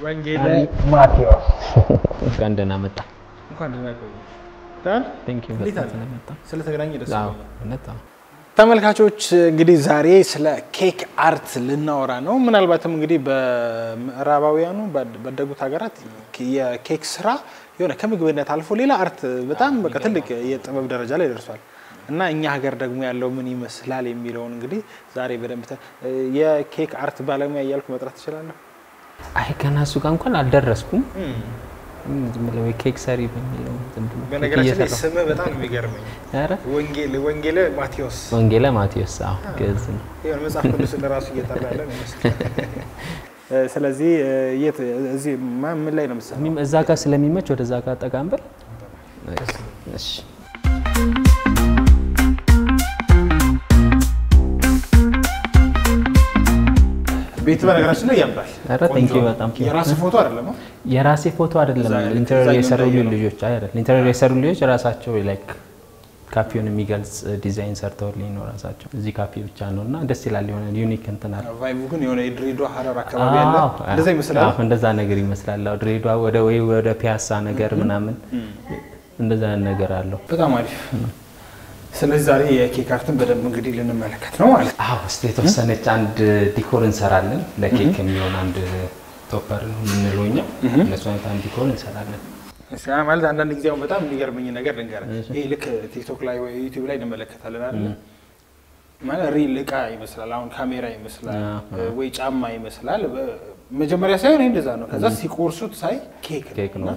ወንጌል ማቴዎስ እንኳን ደህና መጣ። እንኳን ደህና ቆይ። ታን ቴንክ ዩ በጣም ስለተገናኘ ደስ ይላል። ተመልካቾች እንግዲህ ዛሬ ስለ ኬክ አርት ልናወራ ነው። ምናልባትም እንግዲህ በምዕራባውያኑ በደጉት ሀገራት የኬክ ስራ የሆነ ከምግብነት አልፎ ሌላ አርት በጣም በቃ ትልቅ የጥበብ ደረጃ ላይ ደርሷል። እና እኛ ሀገር ደግሞ ያለው ምን ይመስላል የሚለውን እንግዲህ ዛሬ በደንብ የኬክ አርት ባለሙያ እያልኩ መጥራት እችላለሁ። አይ ገና እሱ ጋር እንኳን አልደረስኩም። ዝምብለው ኬክ ሰሪ በሚለው በነገራችን ላይ ስም በጣም የሚገርመኝ አረ ወንጌል ማቴዎስ አዎ ገዝ ነው ይሄን መጽሐፍ ቅዱስ ለራሱ እየጠራ ያለ ነው መስሎኝ። ስለዚህ የት እዚህ ምን ላይ ነው መሰለኝ እዛ ጋር ስለሚመች ወደዛ ጋር ጠጋምበል እሺ ቤት በነገራችን ላይ ያምራል። አረ ቴንክ ዩ በጣም የራሴ ፎቶ አይደለም ኢንተርቪው የሰሩ ልጆች አይደል ኢንተርቪው የሰሩ ልጆች ራሳቸው ላይክ ካፌውን የሚገልጽ ዲዛይን ሰርተውልኝ ነው ራሳቸው። እዚህ ካፌ ብቻ ነውና ደስ ይላል የሆነ ዩኒክ እንትን አለ። ቫይቡ ግን የሆነ ድሬዳዋ ሐረር አካባቢ ያለ እንደዛ ይመስላል። አዎ እንደዛ ነገር ይመስላል። ድሬዳዋ ወደ ፒያሳ ነገር ምናምን እንደዛ ነገር አለው። በጣም አሪፍ። ስለዚህ ዛሬ የኬክ አርትን በደንብ እንግዲህ ልንመለከት ነው ማለት ነው። አዎ ስቴት ኦፍ ሰነች አንድ ዲኮር እንሰራለን። ለኬክ የሚሆን አንድ ቶፐር ነው የምንለውኛ እነሱ አይነት አንድ ዲኮር እንሰራለን። እሺ ማለት አንዳንድ ጊዜ አሁን በጣም የሚገርመኝ ነገር ልንገርህ። ይሄ ልክ ቲክቶክ ላይ ወይ ዩቲዩብ ላይ እንመለከታለን አይደል? ማለት ሪል እቃ ይመስላል። አሁን ካሜራ ይመስላል ወይ ጫማ ይመስላል። መጀመሪያ ሳይሆን እንደዛ ነው። ከዛ ሲቆርሱት ሳይ ኬክ ነው።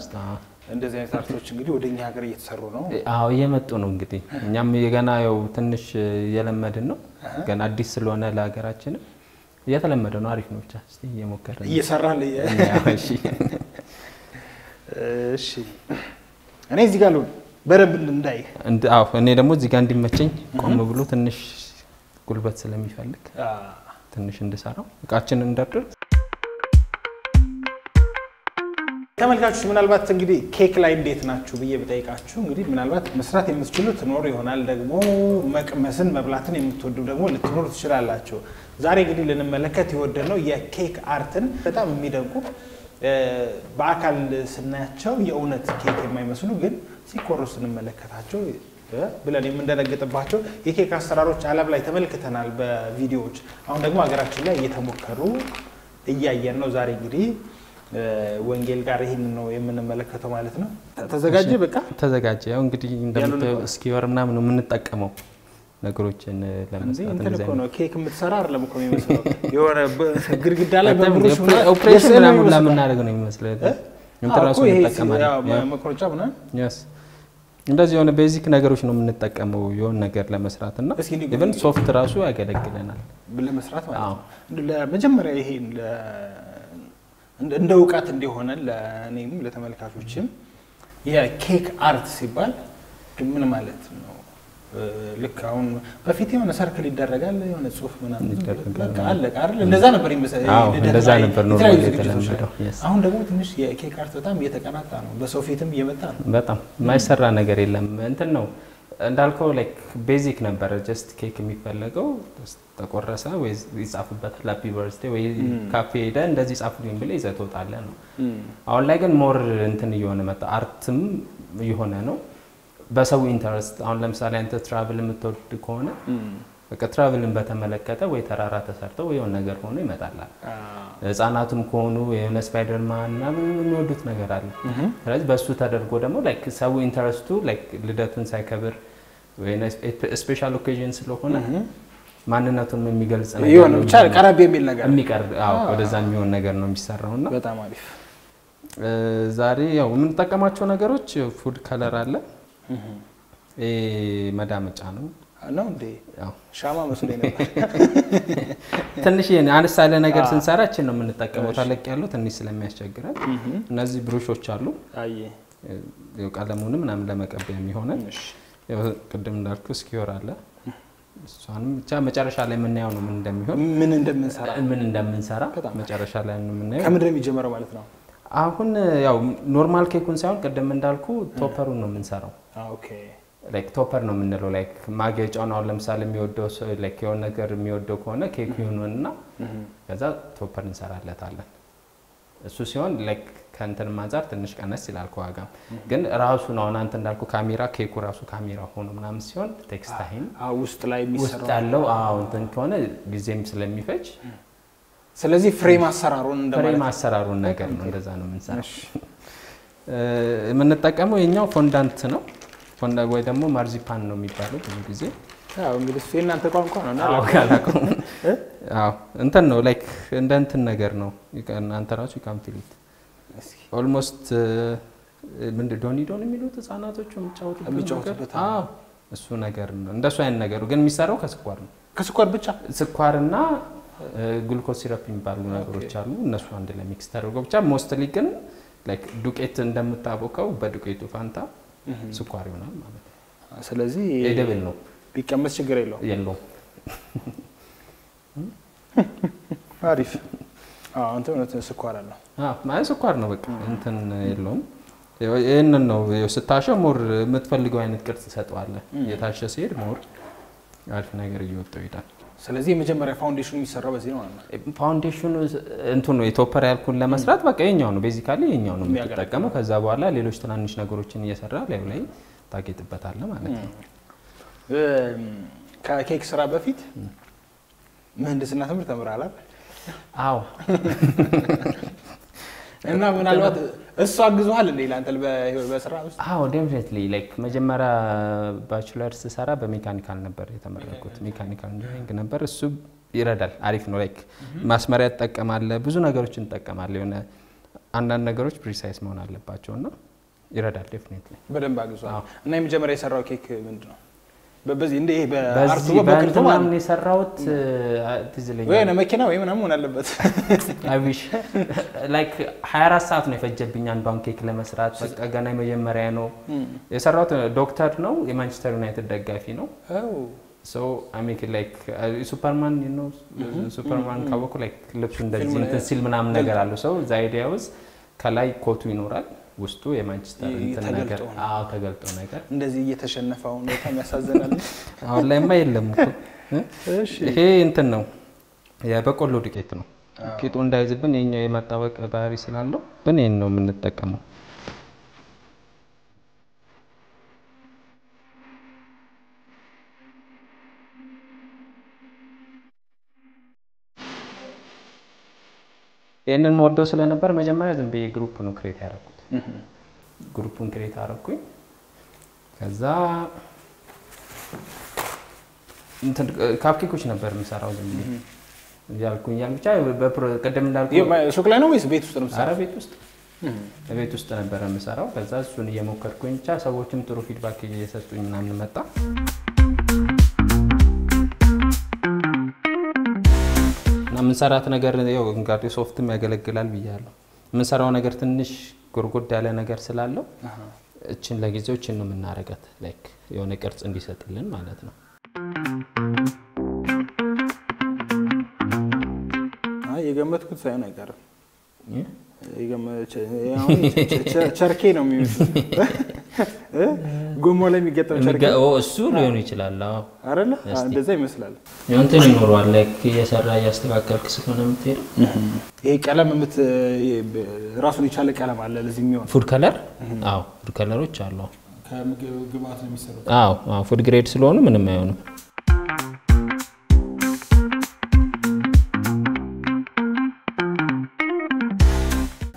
እንደዚህ አይነት አርቶች እንግዲህ ወደኛ ሀገር እየተሰሩ ነው። አዎ እየመጡ ነው እንግዲህ እኛም የገና ያው ትንሽ እየለመድን ነው። ገና አዲስ ስለሆነ ለሀገራችን እየተለመደ ነው። አሪፍ ነው ብቻ እስቲ እየሞከርን እየሰራን እሺ እሺ እኔ እዚህ ጋር ነው በረብ እንዳይ አዎ እኔ ደግሞ እዚህ ጋር እንዲመቸኝ ቆም ብሎ ትንሽ ጉልበት ስለሚፈልግ ትንሽ እንድሰራው እቃችንን እንደርድር። ተመልካቾች ምናልባት እንግዲህ ኬክ ላይ እንዴት ናችሁ ብዬ በጠይቃችሁ እንግዲህ ምናልባት መስራት የምትችሉት ትኖር ይሆናል ደግሞ መቅመስን መብላትን የምትወዱ ደግሞ ልትኖር ትችላላችሁ። ዛሬ እንግዲህ ልንመለከት የወደድነው የኬክ አርትን በጣም የሚደንቁ በአካል ስናያቸው የእውነት ኬክ የማይመስሉ ግን ሲቆርሱ እንመለከታቸው ብለን የምንደነግጥባቸው የኬክ አሰራሮች ዓለም ላይ ተመልክተናል በቪዲዮዎች። አሁን ደግሞ ሀገራችን ላይ እየተሞከሩ እያየን ነው። ዛሬ እንግዲህ ወንጌል ጋር ይሄን ነው የምንመለከተው ማለት ነው። ተዘጋጀ በቃ ተዘጋጀ። ያው እንግዲህ እንደምታየው እስኪወር ምናምን ነው የምንጠቀመው ነገሮችን ለመስራት እንደዚህ ነው። ኬክ የምትሰራ አይደለም እኮ የሚመስለው የሆነ ግድግዳ ላይ በብሩሽ ኦፕሬሽን ምናምን ለምናደርግ ነው የሚመስለው። ኢንተራሱ ተጠቀማለ ያው መቆረጫ ምናምን yes እንደዚህ የሆነ ቤዚክ ነገሮች ነው የምንጠቀመው የሆነ ነገር ለመስራትና ኢቭን ሶፍት ራሱ ያገለግለናል ለመስራት ማለት ነው። ለመጀመሪያ ይሄን እንደ ዕውቀት እንዲሆነ ለኔም ለተመልካቾችም የኬክ አርት ሲባል ምን ማለት ነው? ልክ አሁን በፊት የሆነ ሰርክል ይደረጋል የሆነ ጽሁፍ ምናምን ይደረጋል አይደል? እንደዛ ነበር ይመስላል። እንደዛ ነበር ኖርማሊ የተለመደው። አሁን ደግሞ ትንሽ የኬክ አርት በጣም እየተቀናጣ ነው። በሰው ፊትም እየመጣ ነው። በጣም የማይሰራ ነገር የለም። እንትን ነው እንዳልከው ላይክ ቤዚክ ነበር ጀስት ኬክ የሚፈልገው ተቆረሰ ወይ ይጻፍበታል ሃፒ በርዝዴ ወይ ካፌ ሄደ እንደዚህ ጻፉልኝ ብለ ይዘህ ትወጣለህ ነው። አሁን ላይ ግን ሞር እንትን እየሆነ መጣ አርትም እየሆነ ነው በሰው ኢንተረስት። አሁን ለምሳሌ አንተ ትራቭል የምትወድ ከሆነ በቃ ትራቭልን በተመለከተ ወይ ተራራ ተሰርተው ወይ የሆነ ነገር ሆኖ ይመጣላል። ህፃናቱም ከሆኑ የሆነ ስፓይደርማን እና የሚወዱት ነገር አለ። ስለዚህ በሱ ተደርጎ ደግሞ ላይክ ሰው ኢንተረስቱ ላይክ ልደቱን ሳይከብር ወይ ስፔሻል ኦኬዥን ስለሆነ ማንነቱን የሚገልጽ ነገር ይሆን ብቻ ቀረብ የሚል ነገር የሚቀርብ ወደዛ የሚሆን ነገር ነው የሚሰራውና በጣም አሪፍ። ዛሬ ያው የምንጠቀማቸው ነገሮች ፉድ ከለር አለ መዳመጫ ነው እንዴ ያው ሻማ መስሎኝ ነበር። ትንሽ አንስ ያለ ነገር ስንሰራችን ነው የምንጠቀመው። ታለቅ ያለው ትንሽ ስለሚያስቸግረን እነዚህ ብሩሾች አሉ። ያው ቀለሙንም ምናምን ለመቀበያ የሚሆነ ያው ቅድም እንዳልኩ ስኪዮር አለ። እሷንም ብቻ መጨረሻ ላይ የምናየው ነው ምን እንደምንሰራ መጨረሻ ላይ ነው የምናየው። ከምንድን ነው የሚጀምረው ማለት ነው? አሁን ያው ኖርማል ኬኩን ሳይሆን ቅድም እንዳልኩ ቶፐሩን ነው የምንሰራው። ኦኬ ላይክ ቶፐር ነው የምንለው ላይክ ማጌጫው ነው ለምሳሌ የሚወደው ላይክ የሆነ ነገር የሚወደው ከሆነ ኬክ ይሁንና ከዛ ቶፐር እንሰራለታለን። እሱ ሲሆን ላይክ ከእንትን ማንጻር ትንሽ ቀነስ ይላል ከዋጋም ግን ራሱ ነው አንተ እንዳልኩ ካሜራ ኬኩ ራሱ ካሜራ ሆኖ ምናምን ሲሆን ቴክስታይል ውስጥ ላይ የሚሰራው ውስጥ ያለው እንትን ከሆነ ጊዜም ስለሚፈጅ ስለዚህ ፍሬም አሰራሩን ፍሬም አሰራሩን ነገር ነው እንደዛ ነው የምንሰራው የምንጠቀመው የኛው ፎንዳንት ነው ፎንዳ ወይ ደግሞ ማርዚፓን ነው የሚባለው ብዙ ጊዜ እንግዲህ እናንተ ቋንቋ ነው እና እንትን ነው ላይክ እንደ እንትን ነገር ነው እናንተ ራሱ ይካምፊሊት ኦልሞስት ምን ዶን የሚሉት ህፃናቶቹ የሚጫወቱበት እሱ ነገር ነው እንደሱ አይነት ነገር ግን የሚሰራው ከስኳር ብቻ ስኳርና ግሉኮዝ ሲረፕ የሚባሉ ነገሮች አሉ እነሱ አንድ ላይ ሚክስ ተደርገው ብቻ ሞስትሊ ግን ላይክ ዱቄት እንደምታቦከው በዱቄቱ ፋንታ ስኳር ይሆናል ማለት ነው ስለዚህ ኤደብል ነው ቢቀመስ ችግር የለውም አሪፍ አንተ ነው ስኳር አለ ማለት ስኳር ነው በቃ እንትን የለውም ይሄንን ነው ስታሸው ሞር የምትፈልገው አይነት ቅርጽ ሰጠዋለ የታሸ ሲሄድ ሞር አሪፍ ነገር እየወጣው ይላል ስለዚህ የመጀመሪያ ፋውንዴሽኑ የሚሰራው በዚህ ነው ማለት ነው ፋውንዴሽኑ እንትን ነው የቶፐር ያልኩን ለመስራት በቃ የኛው ነው ቤዚካሊ የኛው ነው የምትጠቀመው ከዛ በኋላ ሌሎች ትናንሽ ነገሮችን እየሰራ ላይ ታጌጥበታለህ ማለት ነው ከኬክ ስራ በፊት ምህንድስና ትምህርት ተምራለህ አዎ እና ምናልባት እሱ አግዟል እንዴ ላንተ በስራ ውስጥ አዎ ዴፊኒትሊ ላይክ መጀመሪያ ባችለርስ ሰራ በሜካኒካል ነበር የተመረኩት ሜካኒካል ኢንጂነሪንግ ነበር እሱ ይረዳል አሪፍ ነው ላይክ ማስመሪያ ተጠቀማለ ብዙ ነገሮችን ተጠቀማለ የሆነ አንዳንድ ነገሮች ፕሪሳይዝ መሆን አለባቸውና ይረዳል ዴፊኒትሊ በደንብ አግዟል እና የመጀመሪያ የሰራው ኬክ ምንድነው በዚህ እንደ ይሄ በአርቱ በቅርቱ ምናምን የሰራውት ትዝለኝ ወይ ነው መኪና ወይ ምናምን ሆነ አለበት አይዊሽ ላይክ 24 ሰዓት ነው የፈጀብኝ አንዷን ኬክ ለመስራት በቃ ገና የመጀመሪያ ነው የሰራውት ዶክተር ነው የማንቸስተር ዩናይትድ ደጋፊ ነው so I make it like Superman you know Superman ካወኩ like ልብሱ እንደዚህ እንትን ሲል ምናምን ነገር አለው ሰው the idea was ከላይ ኮቱ ይኖራል ውስጡ የማንቸስተር እንትን ነገር ተገልጦ ነገር እንደዚህ እየተሸነፈው ነው ከሚያሳዝናል አሁን ላይማ የለም እሺ ይሄ እንትን ነው የበቆሎ ዱቄት ነው ቂጡ እንዳይዝብን የኛው የማጣበቅ ባህሪ ስላለው በእኔን ነው የምንጠቀመው የነን ሞዶ ስለነበር መጀመሪያ ዝም በየ ግሩፕ ነው ክሬት ያደረኩት ግሩፑን ክሬት አደረኩኝ ከዛ እንትን ካፕኬኮች ነበር የምሰራው ዝም ያልኩኝ ብቻ በቀደም እንዳልኩ ሱቅ ላይ ነው ወይስ ቤት ውስጥ ነው የምሰራው ቤት ውስጥ ነበር የምሰራው ከዛ እሱን እየሞከርኩኝ ብቻ ሰዎችም ጥሩ ፊድባክ እየሰጡኝ ምናምን መጣ ምን ሰራት ነገር ያው እንጋዲ ሶፍትም ያገለግላል ብያለሁ ምን ሰራው ነገር ትንሽ ጉርጉድ ያለ ነገር ስላለው እቺን ለጊዜው እቺን ነው የምናረጋት ላይክ የሆነ ቅርጽ እንዲሰጥልን ማለት ነው የገመትኩት ሳይሆን አይቀርም ቸርኬ ነው የሚመስለው ጎሞ ላይ የሚገጠም ቸርኬ እሱ ሊሆን ይችላል አይደለ እንደዛ ይመስላል እንትን ይኖርዋል ላይክ እየሰራ ያስተካከልክ ስለሆነ የምትሄደው ይሄ ቀለም ራሱን የቻለ ቀለም አለ ለዚህ የሚሆን ፉድ ከለር ፉድ ከለሮች አሉ ከምግብ ግብአት ነው የሚሰሩት ፉድ ግሬድ ስለሆነ ምንም አይሆንም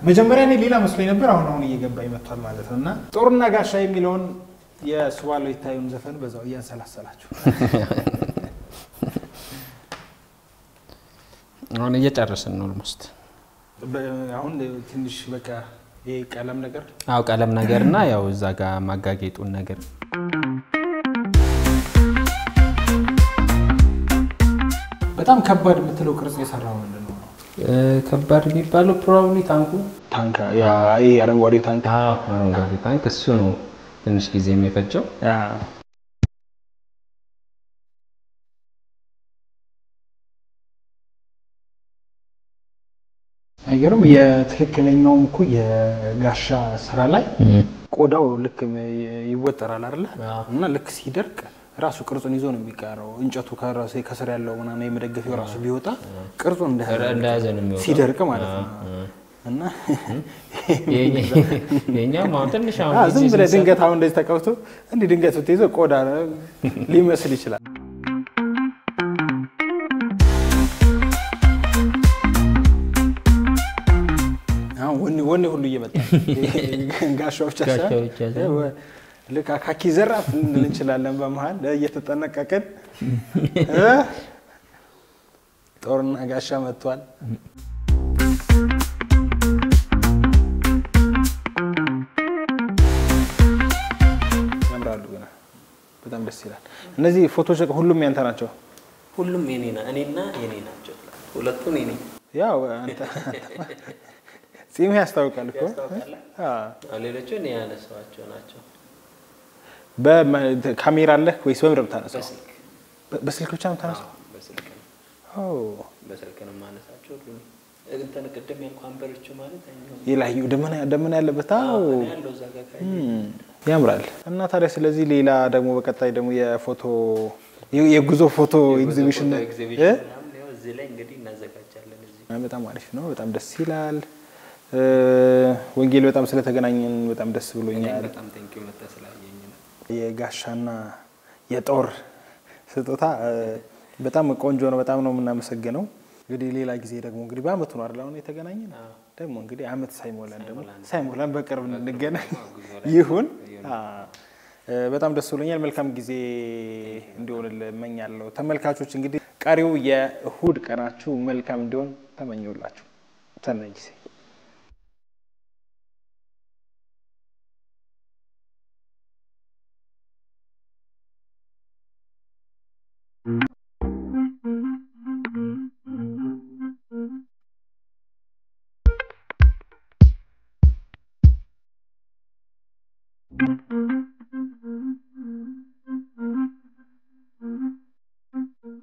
መጀመሪያ እኔ ሌላ መስሎኝ ነበር አሁን እየገባኝ መጥቷል ማለት ነውና ጦርና ጋሻ የሚለውን የሱባሎ ይታዩን ዘፈን በዛው እያንሰላሰላችሁ አሁን እየጨረስን ነው ኦልሞስት አሁን ትንሽ በቃ ይሄ ቀለም ነገር ቀለም ነገርና ያው እዛ ጋር ማጋጌጡን ነገር በጣም ከባድ የምትለው ቅርጽ የሰራው ምንድነው ከባድ የሚባለው ፕሮባብሊ ታንክ ያ ይሄ አረንጓዴ ታንክ አረንጓዴ ታንክ እሱ ነው ትንሽ ጊዜ የሚፈጀው አይገርም የትክክለኛው እኮ የጋሻ ስራ ላይ ቆዳው ልክ ይወጠራል አይደል እና ልክ ሲደርቅ ራሱ ቅርጹን ይዞ ነው የሚቀረው እንጨቱ ከራሱ ከስር ያለው ምናምን የመደገፊያው ራሱ ቢወጣ ቅርጹ እንደያዘ ነው የሚወጣው ሲደርቅ ማለት ነው እና የኛ ማውተንሽ አሁን ዝም ብለህ ድንገት አሁን እንደዚህ ተቀውቶ እንዴ ድንገት ብትይዘው ቆዳ ሊመስል ይችላል። አሁን ወኔ ሁሉ እየመጣ ጋሻው ብቻ ልክ አካኪ ዘራፍ እንችላለን በመሃል እየተጠነቀቀን ጦርና ጋሻ መጥቷል። ያምራሉ ገና በጣም ደስ ይላል። እነዚህ ፎቶዎች ሁሉም ያንተ ናቸው? ሁሉም የኔና እኔና የኔ ናቸው። ሁለቱም የኔ ያው አንተ ጺም ያስታውቃል እኮ ሌሎቹ እኔ ያነሳኋቸው ናቸው። በካሜራ አለ ወይስ በምንድን ነው የምታነሳው? በስልክ ብቻ ነው የምታነሳው? በስልክ ነው። በስልክ ነው የማነሳቸው ሁሉ እንትን ቅድም ያልኩህ አምበሮቹ ማለት አይደለም። ይላዩ ደመና ያለበት ያለው እዛ ጋር ያምራል። እና ታዲያ ስለዚህ ሌላ ደግሞ በቀጣይ ደግሞ የጉዞ ፎቶ ኤግዚቢሽን ያው እዚህ ላይ እንግዲህ እናዘጋጃለን። እዚህ በጣም አሪፍ ነው። በጣም ደስ ይላል። ወንጌል በጣም ስለተገናኘን በጣም ደስ ብሎኛል። በጣም ቴንኪው መተስላየኝ ነው። የጋሻና የጦር ስጦታ በጣም ቆንጆ ነው። በጣም ነው የምናመሰግነው። እንግዲህ ሌላ ጊዜ ደግሞ እንግዲህ በአመቱ ነው አይደል አሁን የተገናኘን ደግሞ እንግዲህ አመት ሳይሞላን በቅርብ እንገናኝ ይሁን። በጣም ደስ ብሎኛል። መልካም ጊዜ እንዲሆንልህ እመኛለሁ። ተመልካቾች እንግዲህ ቀሪው የእሁድ ቀናችሁ መልካም እንዲሆን ተመኘውላችሁ። ሰናይ ጊዜ